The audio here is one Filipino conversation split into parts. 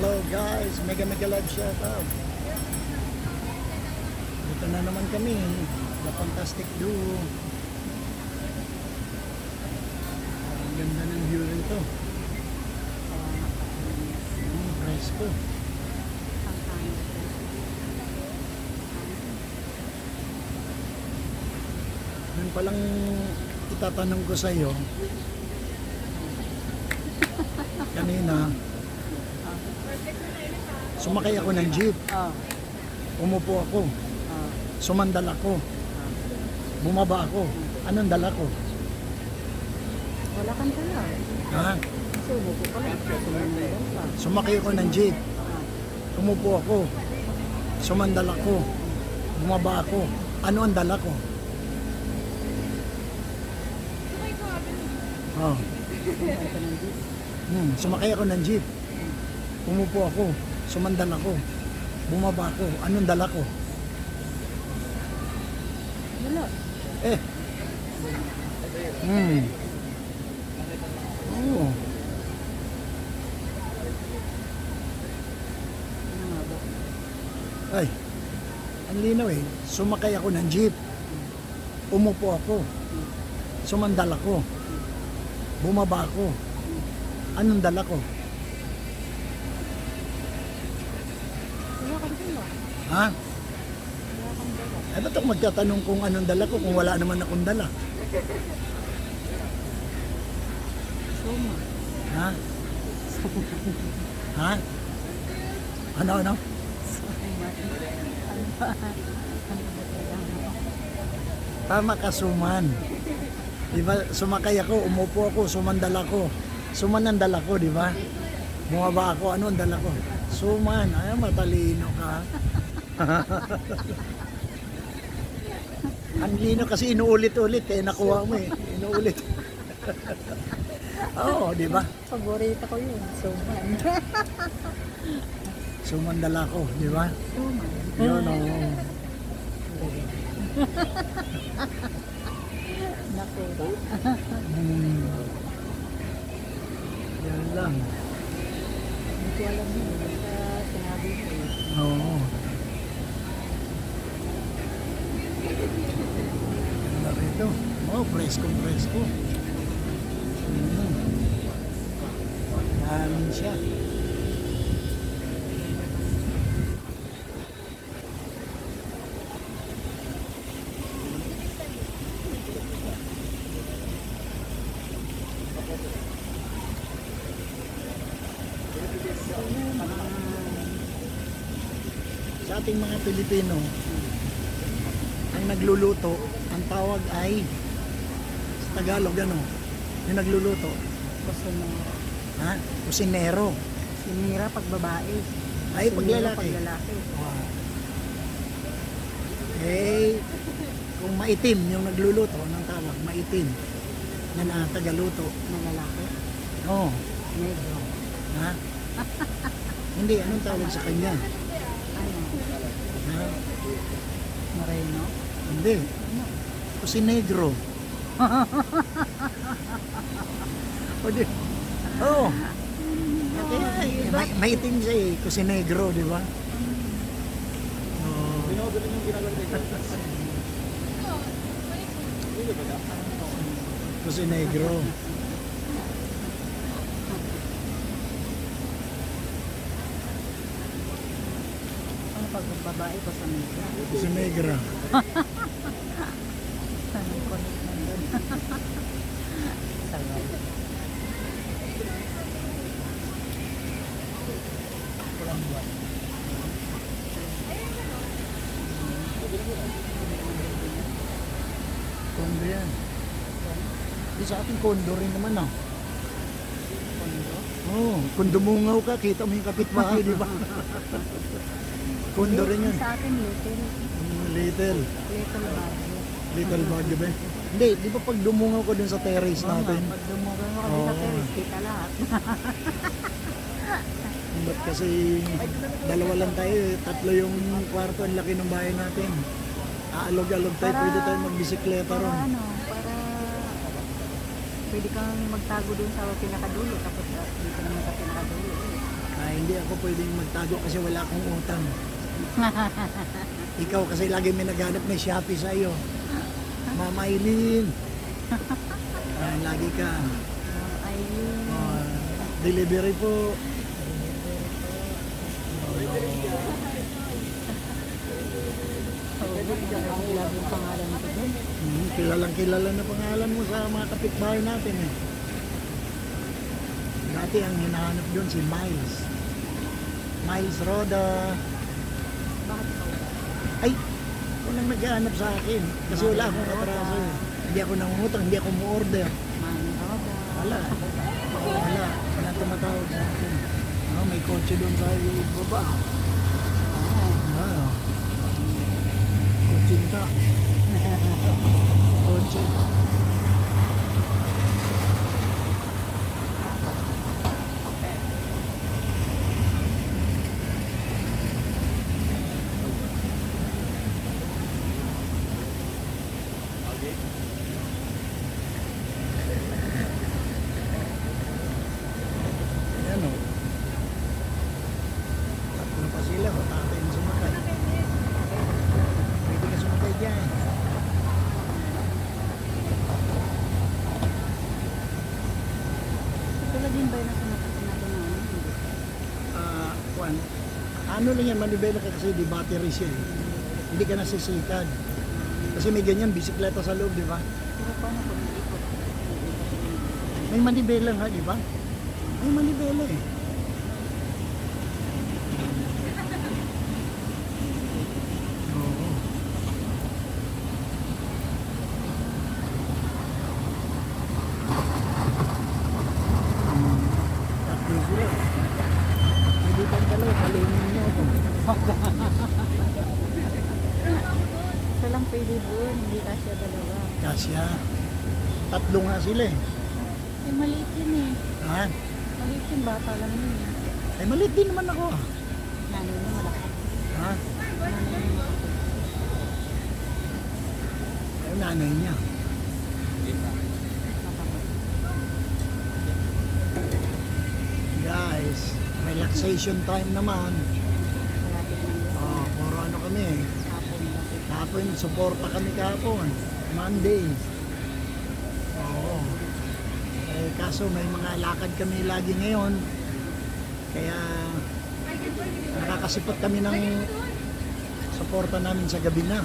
Hello guys, mega love shout out. Dito na naman kami, The Fantastic Duo. Ang ganda ng view rito. Presko. Yun palang itatanong ko sa iyo. Kanina, sumakay ako ng jeep. Umupo ako. Sumandal ako. Bumaba ako. Anong dala ko? Wala kang dala. Ha? Subo ko pala. Sumandal ka. Sumakay ako ng jeep. Umupo ako. Sumandal ako. Bumaba ako. Ano ang dala ko? Oh. Sumakay ka ng jeep. Sumakay ako ng jeep. Umupo ako. Sumandal ako. Bumaba ako. Anong dala ko? Wala. Eh. Oo. Ano nga ba? Ay. Ang linaw eh. Sumakay ako ng jeep. Umupo ako. Sumandal ako. Bumaba ako. Anong dala ko? Wala kang dala. Ha? Wala kang dala. Eh, ba't ako magtatanong kung anong dala ko kung wala naman akong dala? Suma. Ha? Ha? Ano? Suma. Ano ba? Ano ba kailangan? Tama ka, suman. Diba, sumakay ako, umupo ako, sumandal ako. Sumanandal ako, di ba? Bumaba ako, ano ang dala ko? Suman. Ay, matalino ka. Ang lino kasi inuulit-ulit kaya nakuha mo eh. Inuulit. Oo, di ba? Paborito ko yun. Suman. Sumandal ako, di ba? Suman. Yun, oo. Nakura. Yan lang. Hindi ko alam yun. Basta sinabi mo eh. Oo. Ganda rito. Oh, presko. Hangin siya. Sa ating mga Pilipino, ang nagluluto, ang tawag ay sa Tagalog ano, yung nagluluto, Kusinera. ha? Kusinero. Sinira pag babae. Ay, pag Kusinera lalaki. pag lalaki. Wow. Eh, kung maitim yung nagluluto ng tawag, maitim na tagaluto. Na lalaki. Oh, Negro. ha? Hindi, anong tawag sa kanya? Ano? Ha? Moreno. Hindi. Kusinegro. O di. Oh. Okay. Maitim siya eh. Kusinegro, di ba? Oh. Kusinegro. Ano pag babae ko sa negro? Kusinegra. Anong connect na doon? Sabay. Walang buwan. Kondo yan. Di sa ating kondo rin naman ah. Kondo? Oh, kung dumungaw ka, kita mo yung kapitbahay, di ba? Kondo rin yan. Sa akin, little. Little. Little bagyo. Little bagyo ba? Hindi, di ba pag dumungaw ko dun sa terrace natin? Pag dumugan mo kami sa Oo. terrace, kita lahat. Ba't kasi dalawa lang tayo, tatlo yung kwarto, ang laki ng bahay natin. Aalog-alog tayo, pwede tayo magbisikleta para ron. ano, para pwede kang magtago dun sa pinakadulo, tapos dito naman sa pinakadulo. Ay hindi ako pwedeng magtago kasi wala akong utang. Ikaw kasi lagi may naghanap ng Shopee sa iyo. Mama Eileen. Lagi ka. Ay, Ah, delivery po. lagi yung pangalan ko doon. Kilalang kilala na pangalan mo sa mga kapitbahay natin eh. Dati ang hinahanap doon si Miles. Miles Roda. Bakit ikaw? Ay, walang naghahanap sa akin. Kasi wala akong katraso eh. Hindi ako nangungutang, hindi ako mu-order. Mami Roda. Wala. Wala. Wala tumatawag sa akin. May kotse doon sa baba. Ah. Kotsinta. Kotse. Ayan o. Tatlo pa sila. O tatay mo sumakay. Pwede ka sumakay dyan. Tulad din ba yung nasa natin natin na ano? Juan, ano lang yan, manibela ka kasi di battery siya eh. Hindi ka nasisikad. Kasi may ganyan, bisikleta sa loob, di ba? Pero paano kung ikot? May manibela nga, di ba? May manibela eh. Oo. Tatlo sila. Pwede kang dalawa, kalingin niyo ako. Isa lang pwede doon, hindi kasya dalawa. Kasya. Tatlo nga sila eh. Eh, maliit yun eh. Ha? Maliit yung bata lang yun eh. Ay, maliit din naman ako. Nanay mo malaki. Ha? Nanay mo malaki. Ay, nanay niya. Guys, relaxation time naman. Malapit na yun. Puro ano kami eh. Hapon lang. Kahapon, suporta kami kahapon. Monday. Oo. Eh, kaso may mga lakad kami lagi ngayon. Kaya nakakasipot kami ng suporta namin sa gabi na.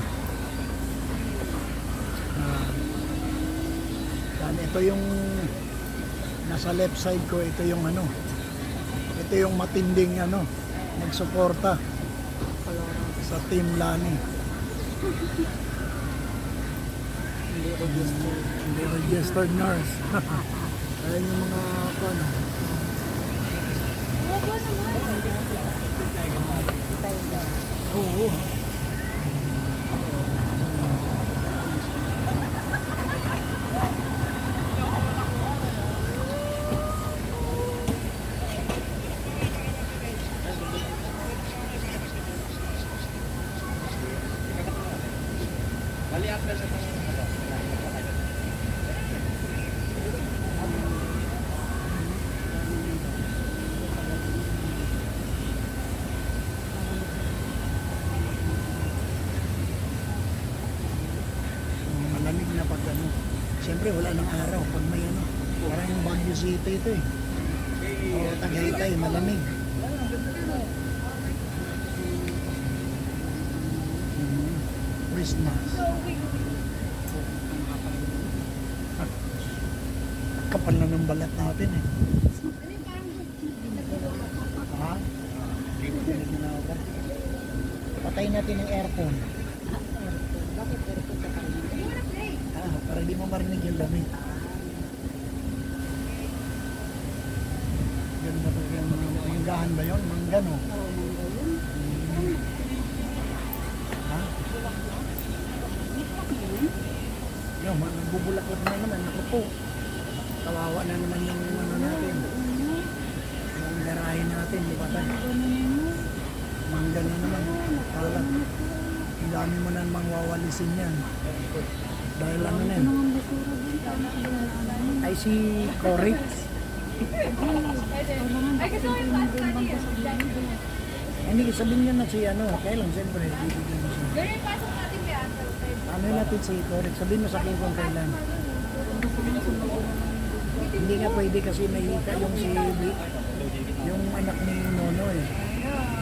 Yan, ito yung nasa left side ko, ito yung ano. Ito yung matinding ano, nagsuporta Colorado. sa Team Lani. Hindi registered. Hindi registered nurse. Ayan yung mga ano. Tayo na. Oo. Malamig na pag ano. Siyempre wala nang araw pag may ano. Parang yung Baguio City ito eh. O Tagaytay, malamig. Christmas. Kapal na ng balat natin eh. Ha? Patay natin ang aircon. Bakit aircon sa tayo? Para di mo marinig yung lamig. Ganda pa yung mga manggahan ba yun? Manggano? Oo, mangga yun. Ha? Yung, nagbubulaklak na naman. Naku po. Kawawa na naman yung ano natin. Yung garahin natin, di ba tayo? Mangga na naman. Kala. Ang dami mo na namang wawalisin yan. Dahil ano na yun. Ano ang basura dun? Paano ko Ay si Cory. Ay, kasi yung bangko sa Hindi, sabihin nyo na si ano, kaya lang siyempre, bibigyan mo siya. Pero yung pasok natin kaya Ano yun natin si Correct, sabihin mo sa akin kung kailan. Hindi nga pwede kasi may hika yung si yung anak ni Nono eh.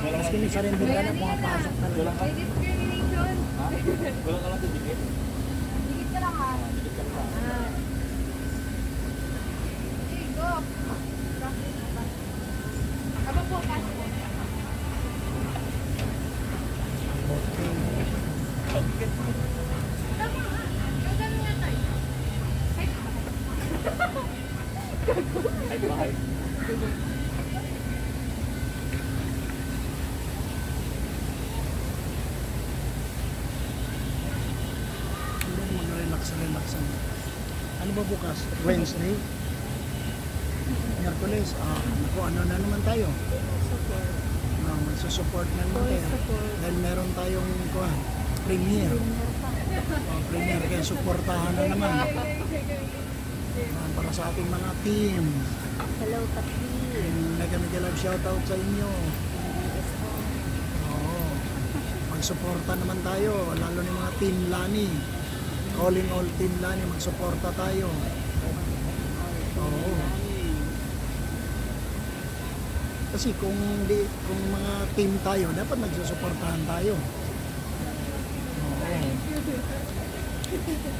Mas kinisa rin din na pumapasok talaga. May discrimination. Dikit ka lang ha. Ah. Okay, go. Aba po, pasok po. Tama ha. Gagano nga tayo. Hindi mag-relax. Ano ba bukas? Wednesday? Miyerkules? Ano na naman tayo? Support. Magsusupport na naman tayo. Support. Dahil meron tayong premiere. Premiere kaya supportahan na naman. Para sa ating mga team. Hello, Pati. Nag-love shoutout sa inyo. Oo. Magsuporta naman tayo. Lalo ni mga team Lani. Calling all team Lani. Magsuporta tayo. Oo. Kasi kung mga team tayo, dapat nagsusuportahan tayo. Oo.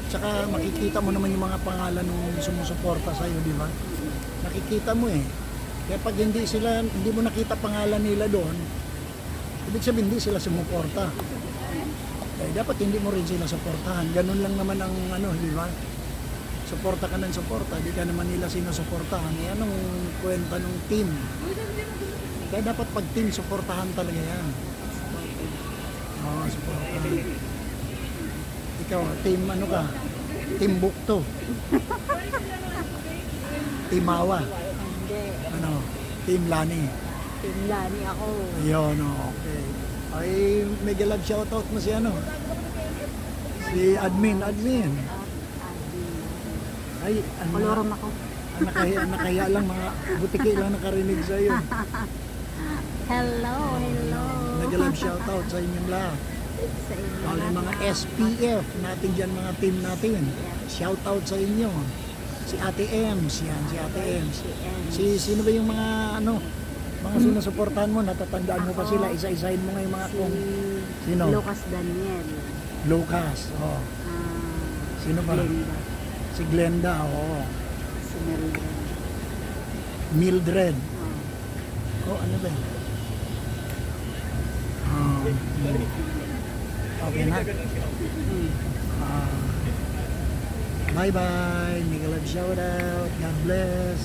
Tsaka makikita mo naman yung mga pangalan ng sumusuporta sa iyo, di ba? Nakikita mo eh. Kaya pag hindi mo nakita pangalan nila doon, ibig sabihin hindi sila sumuporta. Eh, dapat hindi mo rin sila suportahan. Ganun lang naman ang di ba? Suporta ka ng suporta, di ka naman nila sinusuportahan. Eh, anong kwenta ng team? Kaya dapat pag team, suportahan talaga yan. Oo, suportahan. Ikaw, team ano ka? Team Bukto. Team Awa. Hindi. Ano? Team Lani. Team Lani ako. Ayun, okay. Ay, mega love shoutout mo si ano? Si admin. Adi. Ay, ano? Kolorom ako. Nakaya lang, mga butiki lang nakarinig sa iyo. Hello. Mega love shoutout sa inyong lahat. Sa inyo. All yung mga SPF natin dyan, mga team natin. Shoutout sa inyo. Si Ate Ems, yan, si Ate Ems. Sino ba yung mga mga sinusuportahan mo, natatandaan mo pa sila, isa-isahin mo nga yung mga kung sino? Lucas Daniel. Lucas, oh. Sino ba? Glenda. Si Glenda, oh. Si Mildred. Mildred. Oh. Oh, ano ba yun? Okay na? Bye-bye. Mega love shoutout. God bless.